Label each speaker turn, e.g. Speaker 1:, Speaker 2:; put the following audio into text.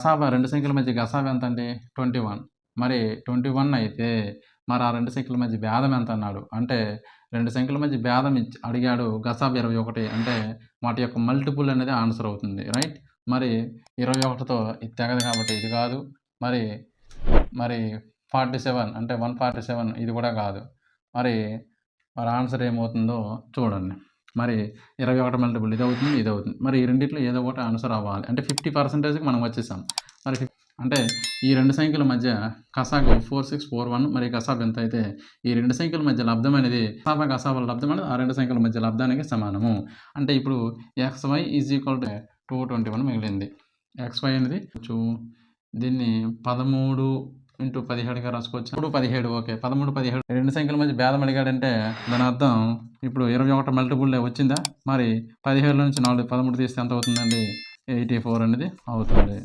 Speaker 1: గసాబా 2 సంఖ్యల మధ్య గసాబా ఎంత అండి? 21. మరి 21 అయితే మరి ఆ 2 సంఖ్యల మధ్య భేదం ఎంత అన్నాడు? అంటే 2 సంఖ్యల మధ్య భేదం అడిగాడు. గసాబా 21 అంటే వాటి యొక్క మల్టిపుల్ అనేది ఆన్సర్ అవుతుంది. రైట్? మరి 21తో ఇది తెగదు కాబట్టి ఇది కాదు. మరి మరి 47 అంటే 147 ఇది కూడా కాదు. మరి ఆన్సర్ ఏమవుతుందో చూడండి. మరి 21 మల్టిపుల్ ఇది అవుతుంది, ఇది అవుతుంది. మరి ఈ రెండిట్లో ఏదో ఒకటి ఆన్సర్ అవ్వాలి. అంటే 50%కి మనం వచ్చేసాం. మరి అంటే ఈ 2 సంఖ్యల మధ్య గసాబు 4641 మరి గసాబు ఎంత అయితే ఈ 2 సంఖ్యల మధ్య లబ్ధం అనేది గసాబాల లబ్ధం అనేది ఆ 2 సంఖ్యల మధ్య లబ్ధానికి సమానము. అంటే ఇప్పుడు XY = 221 మిగిలింది. XY అనేది దీన్ని 13 × 17గా రాసుకోవచ్చు. ఇప్పుడు 17 ఓకే. 13, 17 2 సంఖ్యల మధ్య భేదం అడిగాడంటే దాని అర్థం ఇప్పుడు 21 మల్టిపుల్ వచ్చిందా? మరి 17 నుంచి 4 13 తీస్తే ఎంత అవుతుందండి? 84 అనేది అవుతుంది.